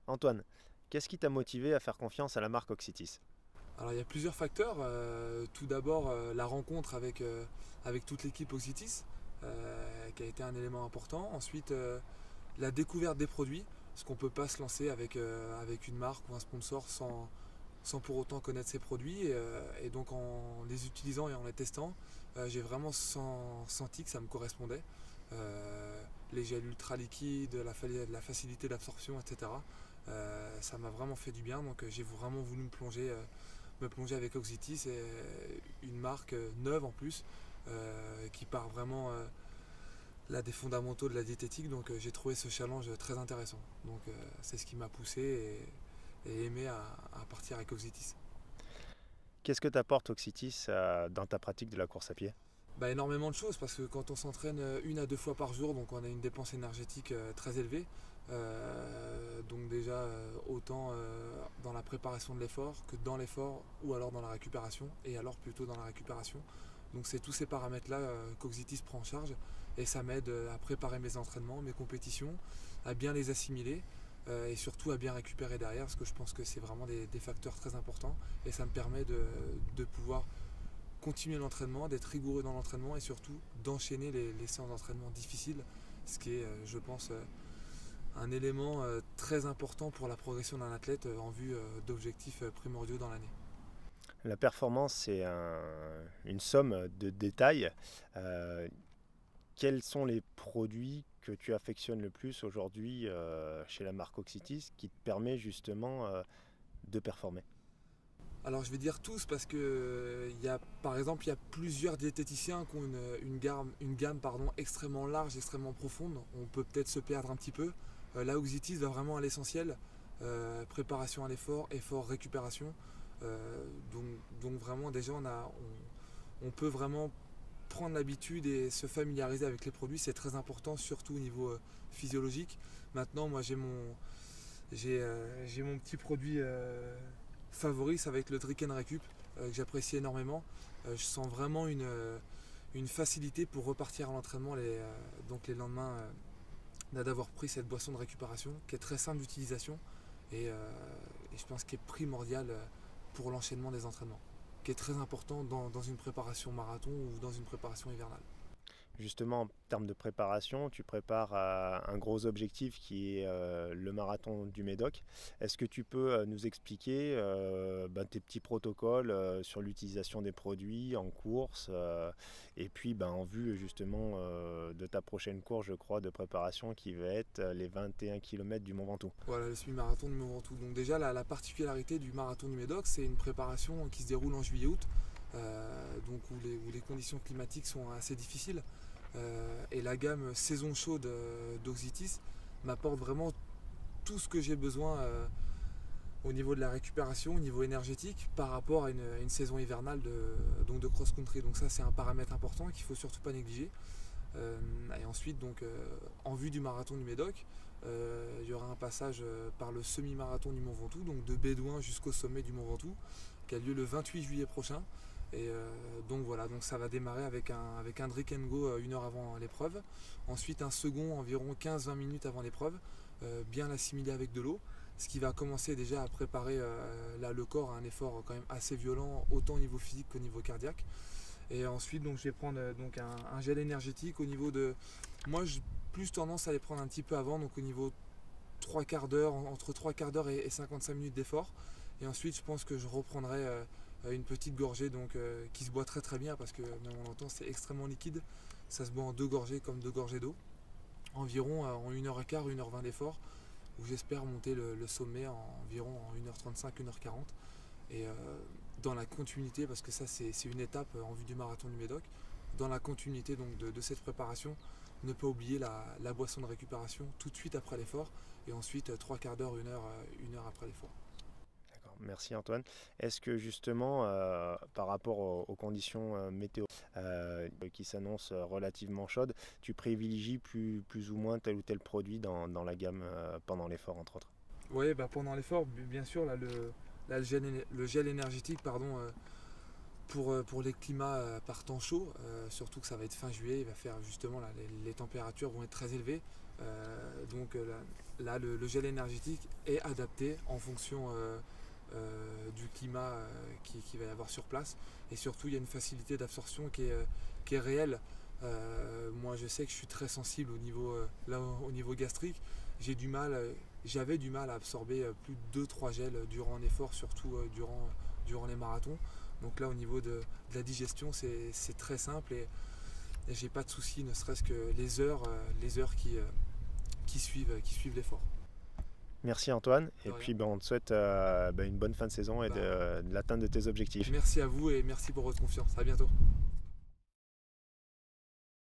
Antoine, qu'est-ce qui t'a motivé à faire confiance à la marque Oxytis? Alors il y a plusieurs facteurs. Tout d'abord la rencontre avec toute l'équipe Oxytis, qui a été un élément important. Ensuite la découverte des produits, parce qu'on ne peut pas se lancer avec une marque ou un sponsor sans pour autant connaître ses produits. Et donc en les utilisant et en les testant, j'ai vraiment senti que ça me correspondait. Les gels ultra liquides, la facilité d'absorption, etc. Ça m'a vraiment fait du bien, donc j'ai vraiment voulu me plonger avec Oxytis, c'est une marque neuve en plus, qui part vraiment là des fondamentaux de la diététique, donc j'ai trouvé ce challenge très intéressant. Donc c'est ce qui m'a poussé et aimé à partir avec Oxytis. Qu'est-ce que t'apporte Oxytis dans ta pratique de la course à pied? Bah, énormément de choses parce que quand on s'entraîne une à deux fois par jour, donc on a une dépense énergétique très élevée. Donc déjà autant dans la préparation de l'effort que dans l'effort ou alors dans la récupération et alors plutôt dans la récupération. Donc c'est tous ces paramètres-là qu'Oxytis prend en charge et ça m'aide à préparer mes entraînements, mes compétitions, à bien les assimiler et surtout à bien récupérer derrière parce que je pense que c'est vraiment des facteurs très importants et ça me permet de pouvoir continuer l'entraînement, d'être rigoureux dans l'entraînement et surtout d'enchaîner les séances d'entraînement difficiles, ce qui est, je pense, un élément très important pour la progression d'un athlète en vue d'objectifs primordiaux dans l'année. La performance, c'est une somme de détails. Euh, Quels sont les produits que tu affectionnes le plus aujourd'hui chez la marque Oxytis qui te permet justement de performer? Alors je vais dire tous parce que par exemple il y a plusieurs diététiciens qui ont une gamme pardon, extrêmement large, extrêmement profonde. On peut peut-être se perdre un petit peu. Là Oxytis va vraiment à l'essentiel. Préparation à l'effort, effort, récupération. Donc vraiment déjà on peut vraiment prendre l'habitude et se familiariser avec les produits. C'est très important surtout au niveau physiologique. Maintenant moi j'ai mon petit produit favori, ça va être le Drick and Recup, que j'apprécie énormément. Je sens vraiment une facilité pour repartir à l'entraînement donc les lendemains d'avoir pris cette boisson de récupération qui est très simple d'utilisation et je pense qu'elle est primordiale pour l'enchaînement des entraînements, qui est très important dans une préparation marathon ou dans une préparation hivernale. Justement, en termes de préparation, tu prépares un gros objectif qui est le marathon du Médoc. Est-ce que tu peux nous expliquer tes petits protocoles sur l'utilisation des produits en course et puis en vue justement de ta prochaine course, je crois, de préparation qui va être les 21 km du Mont Ventoux? Voilà, le semi-marathon du Mont Ventoux. Donc déjà, la particularité du marathon du Médoc, c'est une préparation qui se déroule en juillet-août, donc où les conditions climatiques sont assez difficiles. Et la gamme saison chaude d'Oxytis m'apporte vraiment tout ce que j'ai besoin au niveau de la récupération, au niveau énergétique, par rapport à une saison hivernale donc de cross-country. Donc ça, c'est un paramètre important qu'il ne faut surtout pas négliger. Et ensuite, donc, en vue du marathon du Médoc, il y aura un passage par le semi-marathon du Mont Ventoux, donc de Bédouin jusqu'au sommet du Mont Ventoux, qui a lieu le 28 juillet prochain. Et donc voilà, donc ça va démarrer avec un drink and go une heure avant l'épreuve. Ensuite un second environ 15-20 minutes avant l'épreuve, bien l'assimiler avec de l'eau. Ce qui va commencer déjà à préparer là, le corps à un effort quand même assez violent, autant au niveau physique qu'au niveau cardiaque. Et ensuite, donc, je vais prendre donc un gel énergétique au niveau de. Moi, j'ai plus tendance à les prendre un petit peu avant, donc au niveau 3 quarts d'heure, entre 3 quarts d'heure et 55 minutes d'effort. Et ensuite, je pense que je reprendrai une petite gorgée donc, qui se boit très très bien parce que, même on l'entend, c'est extrêmement liquide. Ça se boit en deux gorgées comme deux gorgées d'eau, environ en 1h15, 1h20 d'effort, où j'espère monter le sommet environ en 1h35, 1h40. Et dans la continuité, parce que ça c'est une étape en vue du marathon du Médoc, dans la continuité donc de cette préparation, ne pas oublier la boisson de récupération tout de suite après l'effort, et ensuite 3 quarts d'heure, une heure après l'effort. D'accord, merci Antoine. Est-ce que justement, par rapport aux conditions météo qui s'annoncent relativement chaudes, tu privilégies plus ou moins tel ou tel produit dans la gamme pendant l'effort, entre autres? Oui, bah pendant l'effort, bien sûr, là, le gel énergétique, pardon, pour les climats par temps chaud, surtout que ça va être fin juillet, il va faire justement là, les températures vont être très élevées. Là, le gel énergétique est adapté en fonction du climat qui va y avoir sur place. Et surtout, il y a une facilité d'absorption qui est réelle. Moi, je sais que je suis très sensible au niveau gastrique. J'avais du mal à absorber plus de 2-3 gels durant un effort, surtout durant les marathons. Donc là, au niveau de la digestion, c'est très simple et j'ai pas de soucis, ne serait-ce que les heures qui suivent l'effort. Merci Antoine, et De rien. puis on te souhaite une bonne fin de saison et de l'atteinte de tes objectifs. Merci à vous et merci pour votre confiance. À bientôt.